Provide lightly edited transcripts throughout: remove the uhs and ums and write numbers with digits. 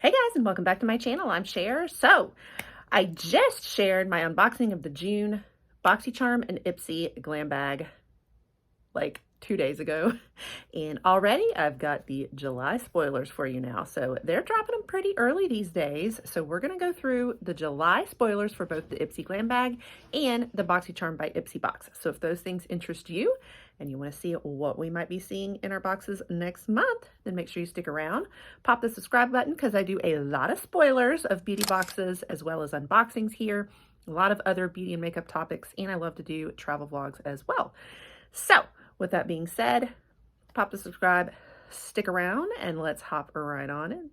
Hey guys, and welcome back to my channel. I'm Cher. So I just shared my unboxing of the June Boxycharm and Ipsy Glam Bag like 2 days ago. And already I've got the July spoilers for you now. So they're dropping them pretty early these days. So we're going to go through the July spoilers for both the Ipsy Glam Bag and the Boxycharm by Ipsy Box. So if those things interest you and you want to see what we might be seeing in our boxes next month, then make sure you stick around. Pop the subscribe button because I do a lot of spoilers of beauty boxes as well as unboxings here. A lot of other beauty and makeup topics, and I love to do travel vlogs as well. So with that being said, pop the subscribe, stick around, and let's hop right on in.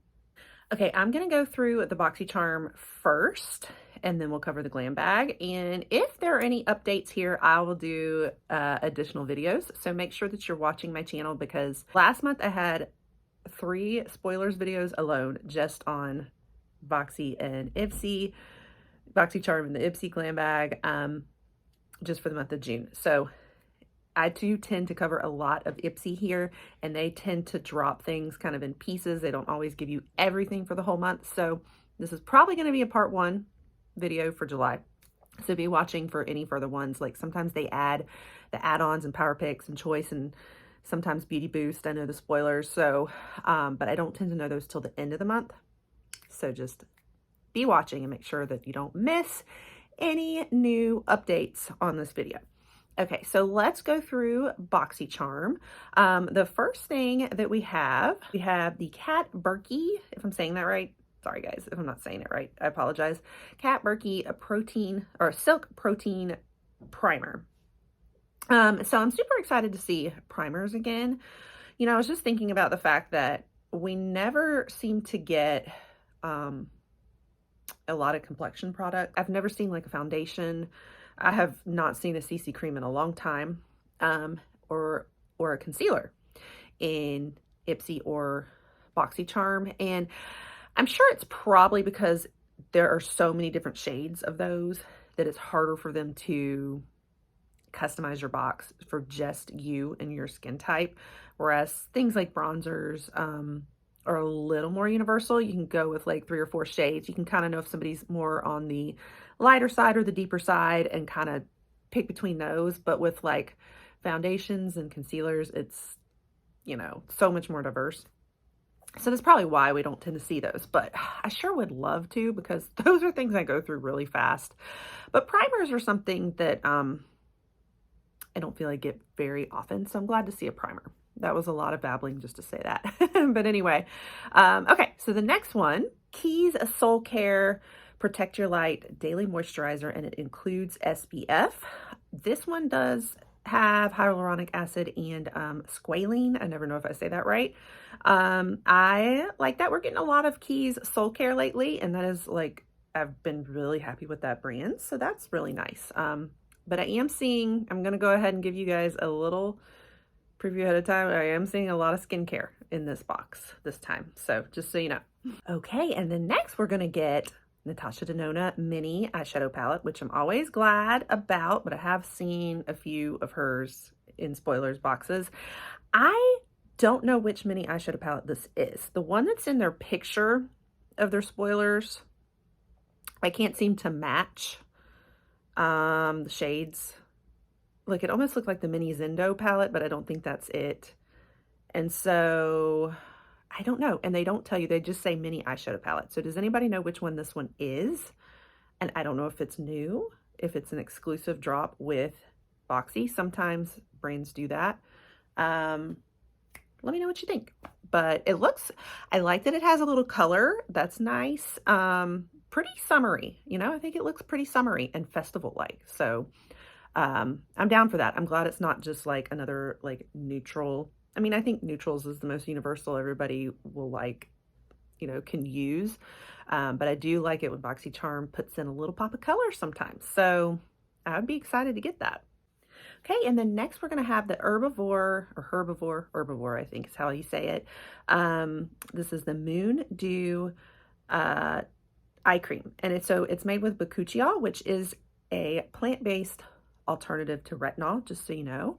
Okay, I'm gonna go through the Boxycharm first, and then we'll cover the Glam Bag. And if there are any updates here, I will do additional videos. So make sure that you're watching my channel because last month I had 3 spoilers videos alone just on Boxy and Ipsy, Boxycharm and the Ipsy Glam Bag, just for the month of June. So I do tend to cover a lot of Ipsy here, and they tend to drop things kind of in pieces. They don't always give you everything for the whole month. So this is probably going to be a part 1 video for July. So be watching for any further ones. Like sometimes they add the add-ons and power picks and choice and sometimes beauty boost. I know the spoilers. So, but I don't tend to know those till the end of the month. So just be watching and make sure that you don't miss any new updates on this video. Okay, so let's go through Boxycharm. The first thing that we have the Cat Berkey, if I'm saying that right. Sorry guys, if I'm not saying it right, I apologize. Cat Berkey, a protein or a silk protein primer. So I'm super excited to see primers again. You know, I was just thinking about the fact that we never seem to get a lot of complexion product. I've never seen like a foundation. I have not seen a CC cream in a long time, or a concealer in Ipsy or Boxycharm. And I'm sure it's probably because there are so many different shades of those that it's harder for them to customize your box for just you and your skin type. Whereas things like bronzers, are a little more universal. You can go with like 3 or 4 shades. You can kind of know if somebody's more on the lighter side or the deeper side and kind of pick between those. But with like foundations and concealers, it's, you know, so much more diverse. So that's probably why we don't tend to see those, but I sure would love to because those are things I go through really fast. But primers are something that I don't feel I get very often. So I'm glad to see a primer. That was a lot of babbling just to say that. But anyway, okay, so the next one, Keys Soul Care Protect Your Light Daily Moisturizer, and it includes SPF. This one does have hyaluronic acid and squalene. I never know if I say that right. I like that. We're getting a lot of Keys Soul Care lately, and that is like, I've been really happy with that brand. So that's really nice. But I am seeing, I'm going to go ahead and give you guys a little preview ahead of time. I am seeing a lot of skincare in this box this time. So just so you know. Okay, and then next we're going to get Natasha Denona mini eyeshadow palette, which I'm always glad about, but I have seen a few of hers in spoilers boxes. I don't know which mini eyeshadow palette this is. The one that's in their picture of their spoilers, I can't seem to match the shades. Like it almost looked like the mini Zendo palette, but I don't think that's it. And so I don't know. And they don't tell you, they just say mini eyeshadow palette. So does anybody know which one this one is? And I don't know if it's new, if it's an exclusive drop with Boxy. Sometimes brands do that. Let me know what you think. But it looks, I like that it has a little color. That's nice. Pretty summery, you know, I think it looks pretty summery and festival-like. So I'm down for that. I'm glad it's not just like another like neutral. I mean, I think neutrals is the most universal. Everybody will like, you know, can use. But I do like it when Boxycharm puts in a little pop of color sometimes. So I'd be excited to get that. Okay, and then next we're going to have the Herbivore, I think is how you say it. This is the Moon Dew eye cream. And it's made with bakuchiol, which is a plant-based alternative to retinol, just so you know.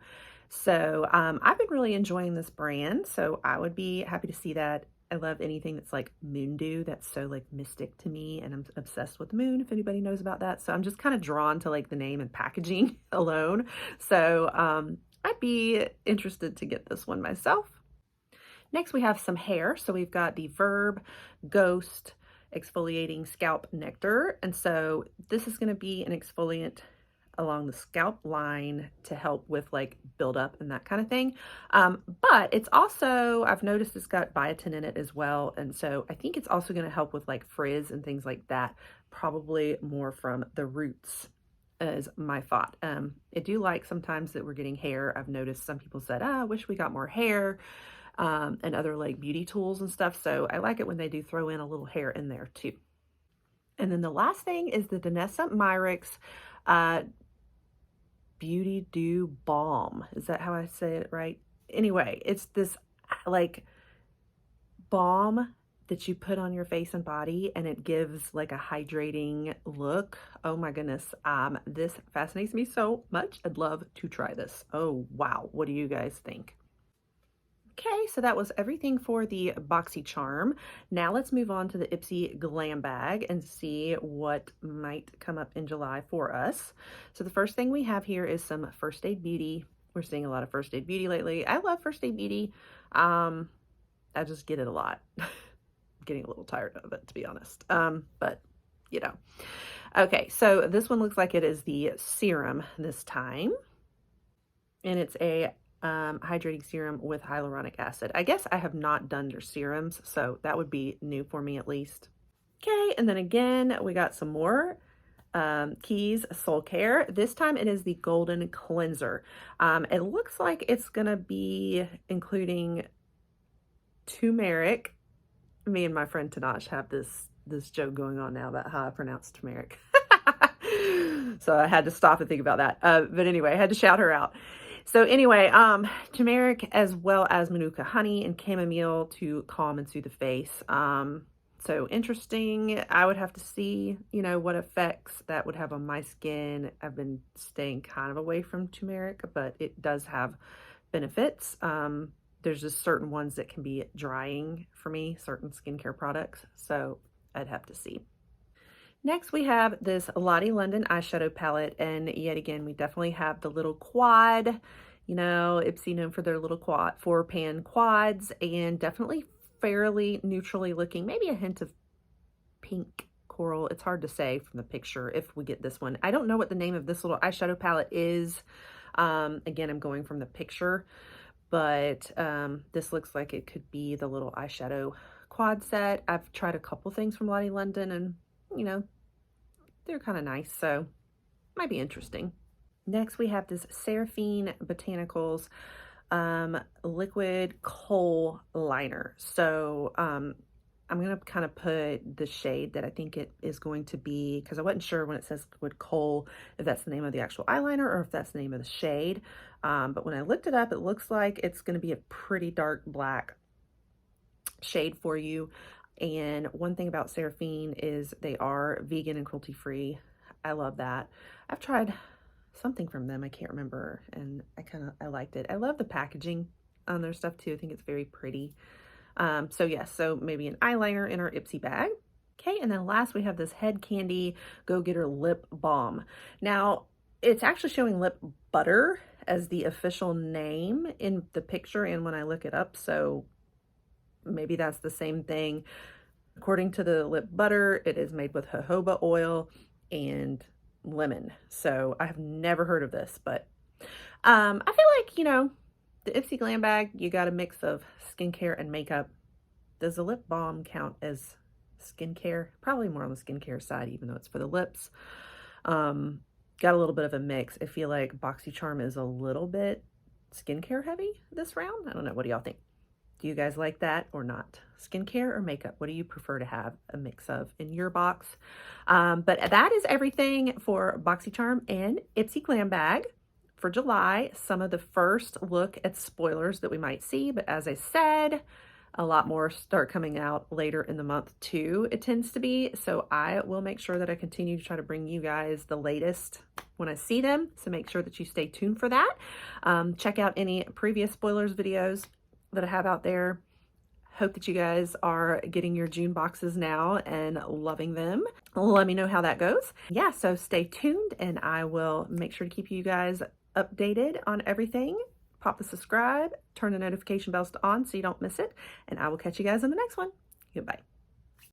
So I've been really enjoying this brand, so I would be happy to see that I love anything that's like moon dew. That's so like mystic to me, and I'm obsessed with the moon, if anybody knows about that. So I'm just kind of drawn to like the name and packaging alone. So I'd be interested to get this one myself. Next, we have some hair. So we've got the Verb Ghost Exfoliating Scalp Nectar. And so this is going to be an exfoliant along the scalp line to help with like buildup and that kind of thing. But it's also, I've noticed it's got biotin in it as well. And so I think it's also going to help with like frizz and things like that, probably more from the roots is my thought. I do like sometimes that we're getting hair. I've noticed some people said, I wish we got more hair, and other like beauty tools and stuff. So I like it when they do throw in a little hair in there too. And then the last thing is the Danessa Myricks Beauty Dew Balm. Is that how I say it right? Anyway, it's this like balm that you put on your face and body, and it gives like a hydrating look. Oh my goodness. This fascinates me so much. I'd love to try this. Oh, wow. What do you guys think? Okay, so that was everything for the Boxycharm. Now let's move on to the Ipsy Glam Bag and see what might come up in July for us. So the first thing we have here is some First Aid Beauty. We're seeing a lot of First Aid Beauty lately. I love First Aid Beauty. I just get it a lot. I'm getting a little tired of it, to be honest. But you know. Okay, so this one looks like it is the serum this time. And it's a hydrating serum with hyaluronic acid. I guess I have not done their serums, so that would be new for me at least. Okay, and then again, we got some more Keys Soul Care. This time it is the Golden Cleanser. It looks like it's gonna be including turmeric. Me and my friend Tanash have this joke going on now about how I pronounce turmeric. So I had to stop and think about that. But anyway, I had to shout her out. So anyway, turmeric as well as manuka honey and chamomile to calm and soothe the face. So interesting. I would have to see, you know, what effects that would have on my skin. I've been staying kind of away from turmeric, but it does have benefits. There's just certain ones that can be drying for me, certain skincare products. So I'd have to see. Next, we have this Lottie London eyeshadow palette, and yet again, we definitely have the little quad, you know, Ipsy known for their little quad, 4-pan quads, and definitely fairly neutrally looking, maybe a hint of pink coral. It's hard to say from the picture if we get this one. I don't know what the name of this little eyeshadow palette is. Again, I'm going from the picture, but this looks like it could be the little eyeshadow quad set. I've tried a couple things from Lottie London, and you know, they're kind of nice, so might be interesting. Next, we have this Seraphine Botanicals liquid kohl liner. So I'm going to kind of put the shade that I think it is going to be, because I wasn't sure when it says liquid kohl if that's the name of the actual eyeliner or if that's the name of the shade. But when I looked it up, it looks like it's going to be a pretty dark black shade for you. And one thing about Seraphine is they are vegan and cruelty-free. I love that. I've tried something from them, I can't remember, and I liked it. I love the packaging on their stuff too. I think it's very pretty. So yes, so maybe an eyeliner in our Ipsy bag. Okay, and then last we have this Head Candy Go Getter Lip Balm. Now, it's actually showing lip butter as the official name in the picture and when I look it up, so maybe that's the same thing. According to the lip butter, it is made with jojoba oil and lemon. So I have never heard of this, but I feel like, you know, the Ipsy Glam Bag, you got a mix of skincare and makeup. Does the lip balm count as skincare? Probably more on the skincare side, even though it's for the lips. Got a little bit of a mix. I feel like Boxycharm is a little bit skincare heavy this round. I don't know. What do y'all think? Do you guys like that or not? Skincare or makeup? What do you prefer to have a mix of in your box? But that is everything for Boxycharm and Ipsy Glam Bag for July. Some of the first look at spoilers that we might see, but as I said, a lot more start coming out later in the month too, it tends to be. So I will make sure that I continue to try to bring you guys the latest when I see them. So make sure that you stay tuned for that. Check out any previous spoilers videos that I have out there. Hope that you guys are getting your June boxes now and loving them. Let me know how that goes. Yeah, so stay tuned and I will make sure to keep you guys updated on everything. Pop the subscribe, turn the notification bells on so you don't miss it, and I will catch you guys in the next one. Goodbye.